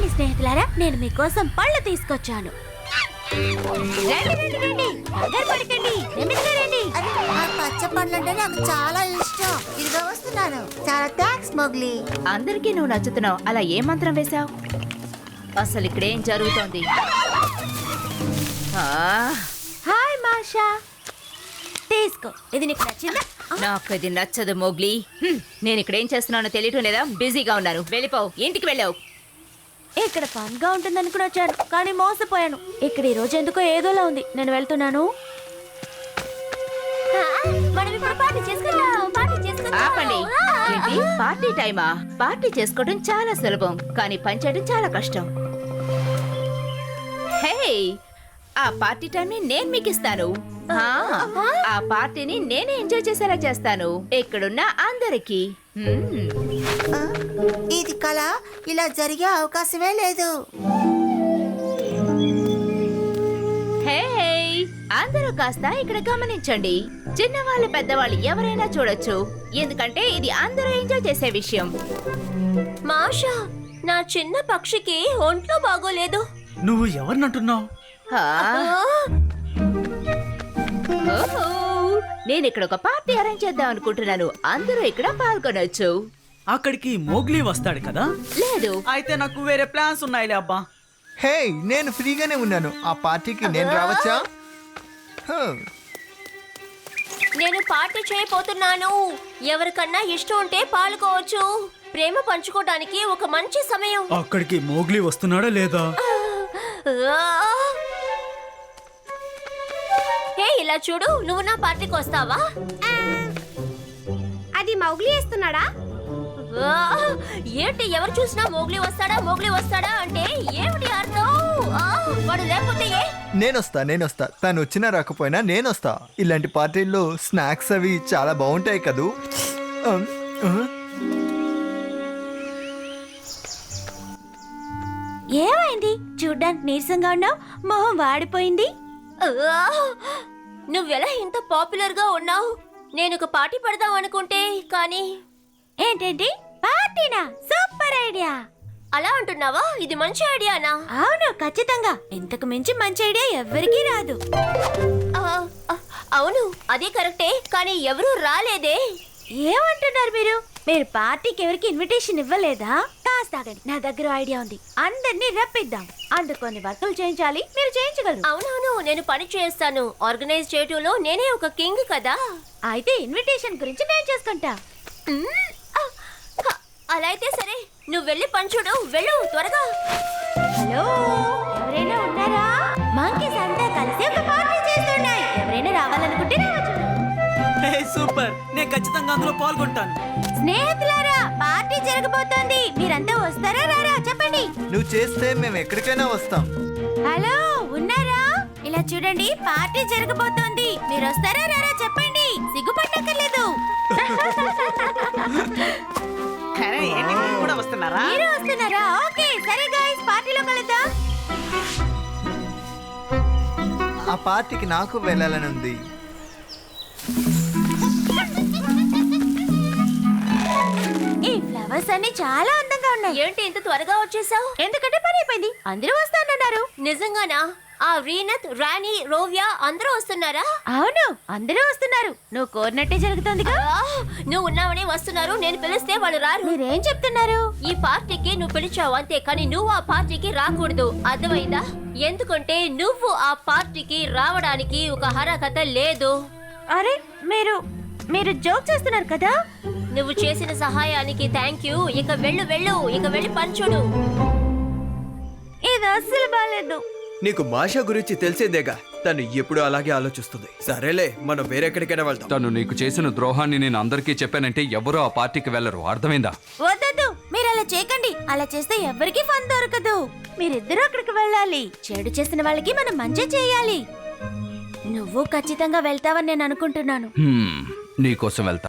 రండి స్నేహితులారా, నేను మీకోసం పళ్ళు తీసుకొచ్చాను. పచ్చ పండ్లంటే నాకు చాలా ఇష్టం. ఇదిగో వస్తున్నాను. చాలా థాంక్స్ మొగ్లీ. అందరికీ నువ్వు నచ్చుతున్నావు. అలా ఏ మంత్రం వేశావు? అసలు ఇక్కడేం జరుగుతోంది? హాయ్ మాషా, తీసుకో. ఇది నీకు నచ్చిందా? నాకు ఇది నచ్చదు మోగ్లీ. నేను ఇక్కడ ఏం చేస్తున్నానో తెలియటం లేదా? బిజీగా ఉన్నాను. వెళ్ళిపోవు. ఇంటికి వెళ్ళావు. ఇక్కడ ఫన్ గా ఉంటుందనుకుని వచ్చాను, కానీ మోసపోయాను. ఇక్కడ ఈ రోజు ఎందుకో ఏదోలా ఉంది. నేను వెళ్తున్నాను. మనం ఇప్పుడు పార్టీ చేసుకుందాం. ఆపండి. ఏంటి పార్టీ టైమా? పార్టీ చేసుకోవడం చాలా సులభం, కానీ పని చేయడం చాలా కష్టం. హే, ఆ పార్టీ టైం ని నేను మీకు ఇస్తాను. ఆ పార్టీని నేనే ఎంజాయ్ చేసేలా చేస్తాను ఇక్కడున్న అందరికి. ఇది కళ, ఇలా జరిగే అవకాశమే లేదు. హే, అందరూ కాస్త ఇక్కడ గమనించండి. చిన్నవాళ్ళు పెద్దవాళ్ళు ఎవరైనా చూడొచ్చు, ఎందుకంటే ఇది అందరూ ఎంజాయ్ చేసే విషయం. మాషా, నా చిన్న పక్షికి ఒంట్లో బాగోలేదు. నువ్వు ఎవరినంటున్నావు? నేను ఇక్కడ ఒక పార్టీ అరేంజ్ చేద్దాం అనుకుంటున్నాను. అందరూ ఇక్కడ పాల్గొనొచ్చు. అక్కడికి మోగ్లీ వస్తాడు కదా? లేదు, అయితే నాకు వేరే ప్లాన్స్ ఉన్నాయిలే అబ్బా. హే, నేను ఫ్రీగానే ఉన్నాను. ఆ పార్టీకి నేను రావచ్చా? నేను పార్టీ చేయబోతున్నాను. ఎవరికన్నా ఇష్టం ఉంటే పాల్గొవచ్చు. ప్రేమ పంచుకోవడానికి ఒక మంచి సమయం. అక్కడికి మోగ్లీ వస్తున్నాడా లేదా? హే, ఇలా చూడు. నువ్వు నా పార్టీకి వస్తావా? అది మౌగ్లీ వేస్తున్నాడా? ఏంటి, ఎవరు చూసినా మోగ్లీ వస్తాడా అంటే ఏమిటి అర్థం? వాడు లేకపోతే నేనొస్తా. తను వచ్చినా రాకపోయినా నేనొస్తా. ఇలాంటి పార్టీల్లో స్నాక్స్ అవి చాలా బాగుంటాయి కదూ. ఏమైంది? చూడ్డానికి నీరసంగా ఉన్నావు, మొహం వాడిపోయింది. నువ్వెలా ఇంత పాపులర్ గా ఉన్నావు? నేను ఒక పార్టీ పెడదాం అనుకుంటే, కానీ ఏంటేంటి పార్టీనా? Super idea. అలా అంటున్నావా? ఇది మంచి ఐడియానా? అవును, ఖచ్చితంగా. ఇంతకు మించి మంచి ఐడియా ఎవ్వరికీ రాదు. అవును, అదే కరెక్టే, కానీ ఎవరూ రాలేదే. ఏమంటున్నారు మీరు? మీరు పార్టీకి ఎవరికి ఇన్విటేషన్ ఇవ్వలేదా? కాస్త ఆగండి, నా దగ్గర ఐడియా ఉంది. అందరినీ రప్పిద్దాం. అందుకొని వర్కులు చేయించాలి, మీరు చేయించగలరు. అవునవును, నేను పని చేస్తాను. ఆర్గనైజ్ చేయటంలో నేనే ఒక కింగ్ కదా. అయితే ఇన్విటేషన్ గురించి నేను చేసుకుంటా. అలా అయితే సరే, నువ్వు వెళ్ళి పని చూడు. వెళ్ళు త్వరగా. హలో, ఎవరైనా ఉన్నారా? మంకీస్ అంతా కలిసి ఒక పార్టీ చేస్తున్నాయి. ఎవరైనా రావాలనుకుంటే రావచ్చు. హే, సూపర్. నేను ఖచ్చితంగా అందులో పాల్గొంటాను. స్నేహితులారా, పార్టీ జరగబోతోంది. మీరంతా వస్తారా రారా చెప్పండి. నువ్వు చేస్తే మేము ఎక్కడికైనా వస్తాం. హలో, ఉన్నారా? ఇలా చూడండి, పార్టీ జరగబోతోంది. మీరు వస్తారా రారా చెప్పండి. సిగ్గుపట్టక్కర్లేదు. మీరు కూడా వస్తున్నారా? మీరు వస్తున్నారా? ఓకే, సరే గైస్, పార్టీలో కలుద్దాం. ఆ పార్టీకి నాకు వెళ్ళాలని ఉంది. ఈ ఫ్లవర్స్ అన్ని చాలా అందంగా ఉన్నాయి. ఏంటి ఇంత త్వరగా వచ్చేసావు? ఎందుకంటే పని అయిపోయింది. అందరూ వస్తానన్నారు. నిజంగానా? ఆ రీనత్, రాణి, రోవ్యా అందరూ వస్తున్నారా? అవును, అందరూ వస్తున్నారు. నువ్వు కోరినట్టే జరుగుతుందిగా. నువ్వు ఉన్నావని వస్తున్నారు. నేను పిలిస్తే వాళ్ళు రారు. మీరేం చెప్తున్నారు? ఈ పార్టీకి నువ్వు పిలిచావు అంతే, కానీ నువ్వు ఆ పార్టీకి రాకూడదు. అర్థమైందా? ఎందుకంటే నువ్వు ఆ పార్టీకి రావడానికి ఒక హరకత లేదు. అరే, మీరు జోక్ చేస్తున్నారు కదా. నువ్వు చేసిన సహాయానికి థ్యాంక్ యూ. ఇక వెళ్ళి పంచుడు. ఇది అస్సలు బాలేదు. నీకు మాషా గురించి తెలిసేదేగా. తను ఎప్పుడు అలాగే ఆలోచిస్తుంది. సరేలే, మనం వేరెక్కడికైనా వెళ్తాం. తను నీకు చేసిన ద్రోహాన్ని నేను అందరికీ చెప్పానంటే ఎవరూ ఆ పార్టీకి వెళ్లరు. అర్థమైందా? వద్దొద్దు, మీరు అలా చేయకండి. అలా చేస్తే ఎవరికి ఫన్ దొరకదు. మీరిద్దరూ అక్కడికి వెళ్ళాలి. చెడు చేసిన వాళ్ళకి మనం మంచి చేయాలి. నువ్వు ఖచ్చితంగా వెళ్తావని నేను అనుకుంటున్నాను. నీకోసం వెళ్తా.